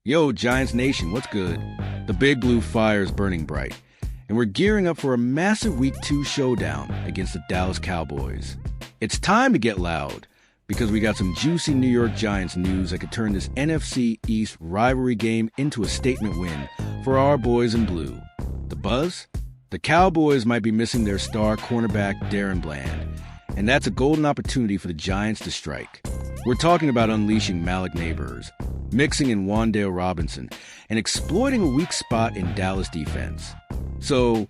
Yo, Giants Nation, what's good? The Big Blue Fire is burning bright, and we're gearing up for a massive Week 2 showdown against the Dallas Cowboys. It's time to get loud, because we got some juicy New York Giants news that could turn this NFC East rivalry game into a statement win for our boys in blue. The buzz? The Cowboys might be missing their star cornerback Darren Bland, and that's a golden opportunity for the Giants to strike. We're talking about unleashing Malik Nabers, mixing in Wan'Dale Robinson, and exploiting a weak spot in Dallas defense. So,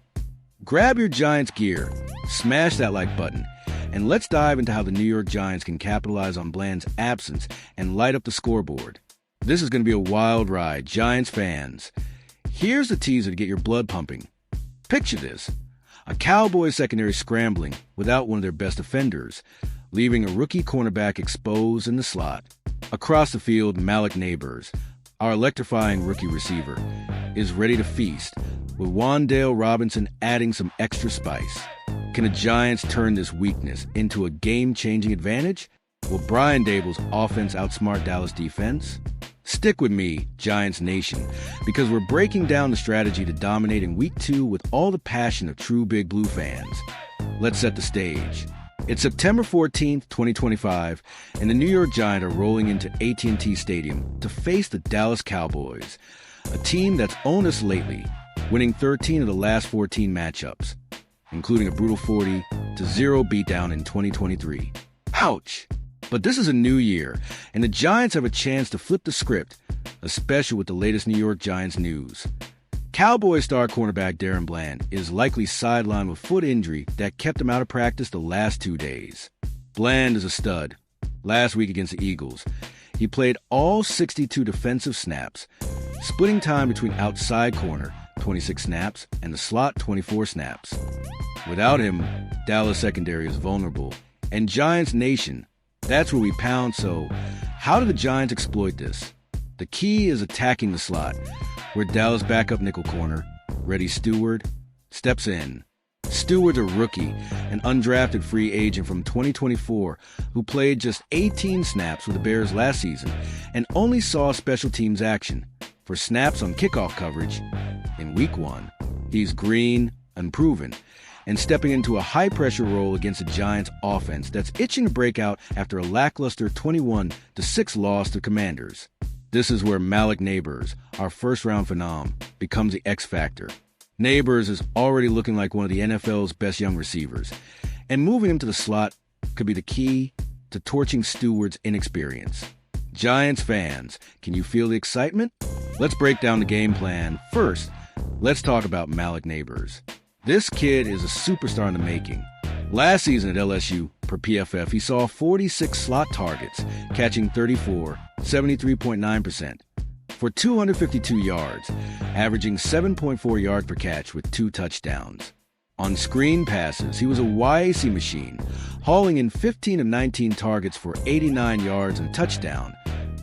grab your Giants gear, smash that like button, and let's dive into how the New York Giants can capitalize on Bland's absence and light up the scoreboard. This is going to be a wild ride, Giants fans. Here's the teaser to get your blood pumping. Picture this: a Cowboys secondary scrambling without one of their best defenders, leaving a rookie cornerback exposed in the slot. Across the field, Malik Nabers, our electrifying rookie receiver, is ready to feast, with Wan'Dale Robinson adding some extra spice. Can the Giants turn this weakness into a game-changing advantage? Will Brian Daboll's offense outsmart Dallas' defense? Stick with me, Giants Nation, because we're breaking down the strategy to dominate in Week 2 with all the passion of true Big Blue fans. Let's set the stage. It's September 14th, 2025, and the New York Giants are rolling into AT&T Stadium to face the Dallas Cowboys, a team that's owned us lately, winning 13 of the last 14 matchups, including a brutal 40-0 beatdown in 2023. Ouch! But this is a new year, and the Giants have a chance to flip the script, especially with the latest New York Giants news. Cowboys star cornerback Darren Bland is likely sidelined with foot injury that kept him out of practice the last 2 days. Bland is a stud. Last week against the Eagles, he played all 62 defensive snaps, splitting time between outside corner, 26 snaps, and the slot, 24 snaps. Without him, Dallas secondary is vulnerable. And Giants Nation, that's where we pound. So how do the Giants exploit this? The key is attacking the slot, where Dallas backup nickel corner, Reddy Stewart, steps in. Stewart's a rookie, an undrafted free agent from 2024 who played just 18 snaps with the Bears last season and only saw special teams action for snaps on kickoff coverage in Week 1. He's green, unproven, and stepping into a high-pressure role against a Giants offense that's itching to break out after a lackluster 21-6 loss to Commanders. This is where Malik Nabers, our first-round phenom, becomes the X-factor. Nabers is already looking like one of the NFL's best young receivers, and moving him to the slot could be the key to torching Stewart's inexperience. Giants fans, can you feel the excitement? Let's break down the game plan. First, let's talk about Malik Nabers. This kid is a superstar in the making. Last season at LSU, per PFF, he saw 46 slot targets, catching 34, 73.9%, for 252 yards, averaging 7.4 yards per catch with 2 touchdowns. On screen passes, he was a YAC machine, hauling in 15 of 19 targets for 89 yards and a touchdown,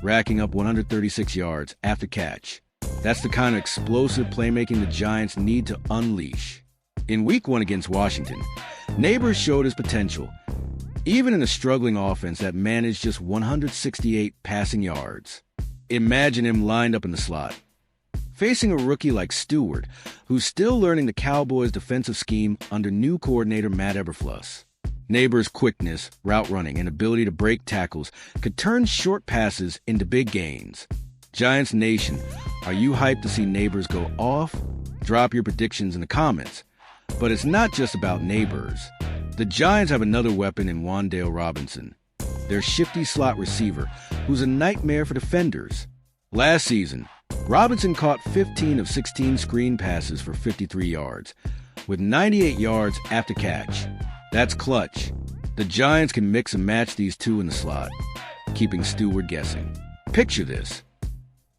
racking up 136 yards after catch. That's the kind of explosive playmaking the Giants need to unleash. In Week 1 against Washington, Nabers showed his potential, even in a struggling offense that managed just 168 passing yards. Imagine him lined up in the slot, facing a rookie like Stewart, who's still learning the Cowboys' defensive scheme under new coordinator Matt Eberflus. Nabers' quickness, route running, and ability to break tackles could turn short passes into big gains. Giants Nation, are you hyped to see Nabers go off? Drop your predictions in the comments. But it's not just about Nabers. The Giants have another weapon in Wan'Dale Robinson, their shifty slot receiver, who's a nightmare for defenders. Last season, Robinson caught 15 of 16 screen passes for 53 yards, with 98 yards after catch. That's clutch. The Giants can mix and match these two in the slot, keeping Stewart guessing. Picture this.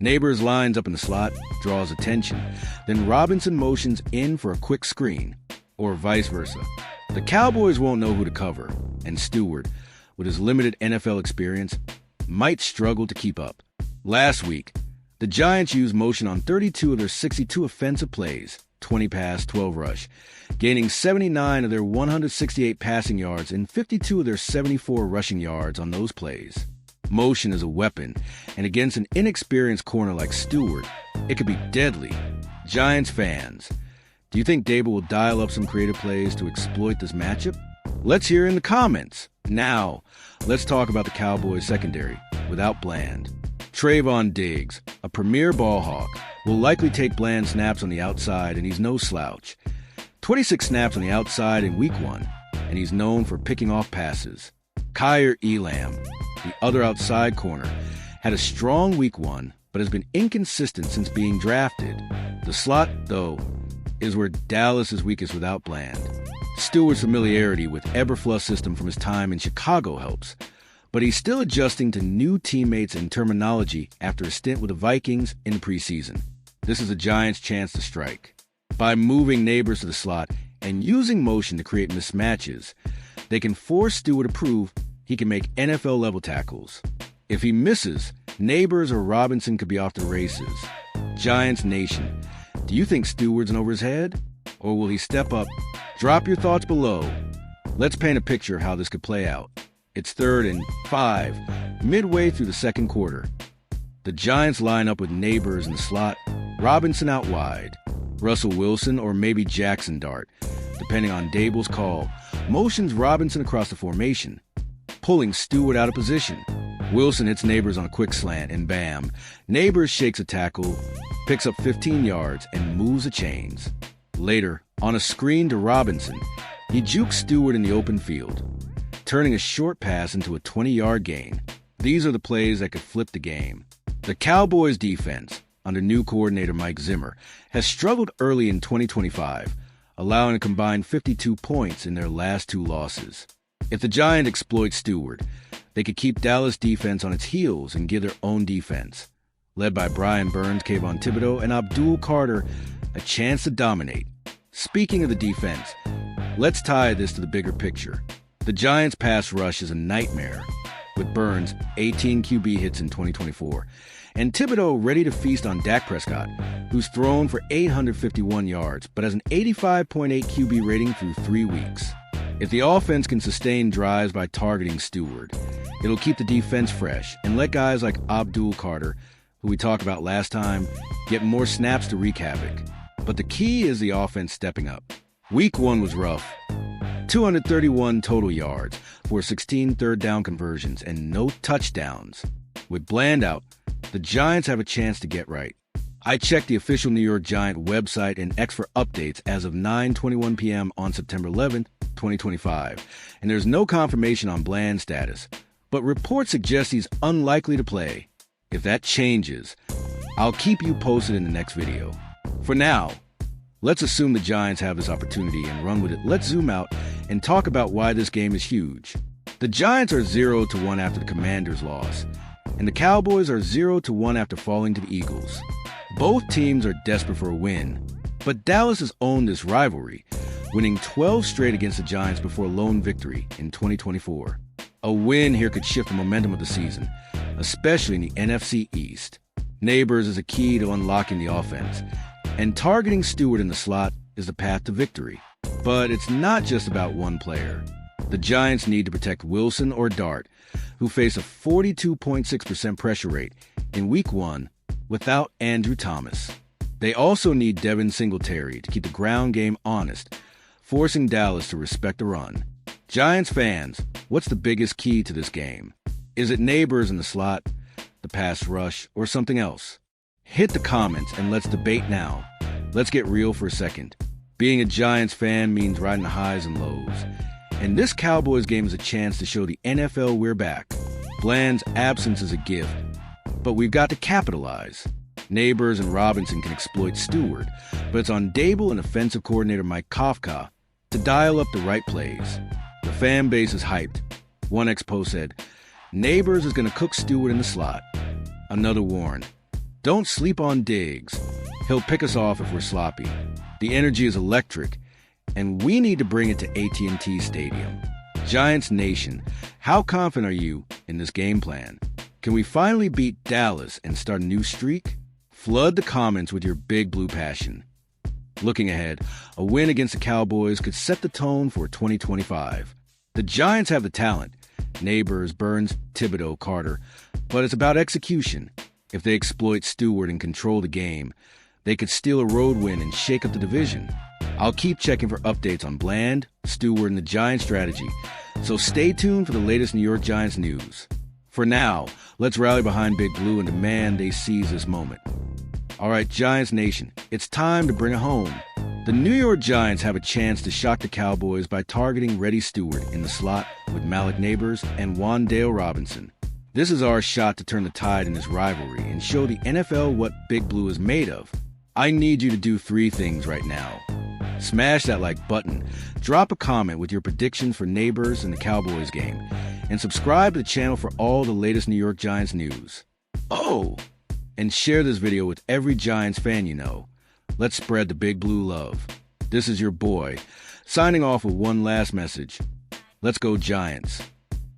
Nabers lines up in the slot, draws attention, then Robinson motions in for a quick screen, or vice versa. The Cowboys won't know who to cover, and Stewart, with his limited NFL experience, might struggle to keep up. Last week, the Giants used motion on 32 of their 62 offensive plays, 20 pass, 12 rush, gaining 79 of their 168 passing yards and 52 of their 74 rushing yards on those plays. Motion is a weapon, and against an inexperienced corner like Stewart, it could be deadly. Giants fans, do you think Daboll will dial up some creative plays to exploit this matchup? Let's hear in the comments. Now, let's talk about the Cowboys secondary without Bland. Trayvon Diggs, a premier ball hawk, will likely take Bland snaps on the outside, and he's no slouch. 26 snaps on the outside in Week 1, and he's known for picking off passes. Kaiir Elam, the other outside corner, had a strong Week 1, but has been inconsistent since being drafted. The slot, though, is where Dallas is weakest without Bland. Stewart's familiarity with Eberflus system from his time in Chicago helps, but he's still adjusting to new teammates and terminology after a stint with the Vikings in the preseason. This is a Giants' chance to strike. By moving Neighbors to the slot and using motion to create mismatches, they can force Stewart to prove he can make NFL-level tackles. If he misses, Neighbors or Robinson could be off the races. Giants Nation, do you think Stewart's in over his head? Or will he step up? Drop your thoughts below. Let's paint a picture of how this could play out. It's 3rd and 5, midway through the second quarter. The Giants line up with Neighbors in the slot, Robinson out wide, Russell Wilson or maybe Jackson Dart, depending on Daboll's call, motions Robinson across the formation, pulling Stewart out of position. Wilson hits Neighbors on a quick slant, and bam, Neighbors shakes a tackle, picks up 15 yards, and moves the chains. Later, on a screen to Robinson, he jukes Stewart in the open field, turning a short pass into a 20-yard gain. These are the plays that could flip the game. The Cowboys' defense, under new coordinator Mike Zimmer, has struggled early in 2025, allowing a combined 52 points in their last 2 losses. If the Giants exploit Stewart, they could keep Dallas' defense on its heels and give their own defense, led by Brian Burns, Kayvon Thibodeaux, and Abdul Carter, a chance to dominate. Speaking of the defense, let's tie this to the bigger picture. The Giants' pass rush is a nightmare, with Burns 18 QB hits in 2024, and Thibodeaux ready to feast on Dak Prescott, who's thrown for 851 yards but has an 85.8 QB rating through 3 weeks. If the offense can sustain drives by targeting Stewart, it'll keep the defense fresh and let guys like Abdul Carter, who we talked about last time, get more snaps to wreak havoc. But the key is the offense stepping up. Week 1 was rough. 231 total yards for 16 third down conversions and no touchdowns. With Bland out, the Giants have a chance to get right. I checked the official New York Giant website and X for updates as of 9:21 p.m. on September 11th, 2025, and there's no confirmation on Bland's status, but reports suggest he's unlikely to play. If that changes, I'll keep you posted in the next video. For now, let's assume the Giants have this opportunity and run with it. Let's zoom out and talk about why this game is huge. The Giants are 0-1 after the Commanders' loss, and the Cowboys are 0-1 after falling to the Eagles. Both teams are desperate for a win, but Dallas has owned this rivalry, winning 12 straight against the Giants before a lone victory in 2024. A win here could shift the momentum of the season, especially in the NFC East. Neighbors is a key to unlocking the offense, and targeting Stewart in the slot is the path to victory. But it's not just about one player. The Giants need to protect Wilson or Dart, who face a 42.6% pressure rate in Week 1 without Andrew Thomas. They also need Devin Singletary to keep the ground game honest, forcing Dallas to respect the run. Giants fans, what's the biggest key to this game? Is it Neighbors in the slot, the pass rush, or something else? Hit the comments and let's debate now. Let's get real for a second. Being a Giants fan means riding the highs and lows. And this Cowboys game is a chance to show the NFL we're back. Bland's absence is a gift, but we've got to capitalize. Neighbors and Robinson can exploit Stewart, but it's on Daboll and offensive coordinator Mike Kafka to dial up the right plays. The fan base is hyped. One ex-post said, Neighbors is going to cook Stewart in the slot. Another warned, don't sleep on Diggs. He'll pick us off if we're sloppy. The energy is electric, and we need to bring it to AT&T Stadium. Giants Nation, how confident are you in this game plan? Can we finally beat Dallas and start a new streak? Flood the comments with your big blue passion. Looking ahead, a win against the Cowboys could set the tone for 2025. The Giants have the talent, Neighbors, Burns, Thibodeau, Carter. But it's about execution. If they exploit Stewart and control the game, they could steal a road win and shake up the division. I'll keep checking for updates on Bland, Stewart, and the Giants' strategy, so stay tuned for the latest New York Giants news. For now, let's rally behind Big Blue and demand they seize this moment. All right, Giants Nation, it's time to bring it home. The New York Giants have a chance to shock the Cowboys by targeting Reddy Stewart in the slot with Malik Neighbors and Wan'Dale Robinson. This is our shot to turn the tide in this rivalry and show the NFL what Big Blue is made of. I need you to do 3 things right now. Smash that like button, drop a comment with your predictions for Neighbors and the Cowboys game, and subscribe to the channel for all the latest New York Giants news. Oh, and share this video with every Giants fan you know. Let's spread the Big Blue love. This is your boy, signing off with one last message. Let's go Giants.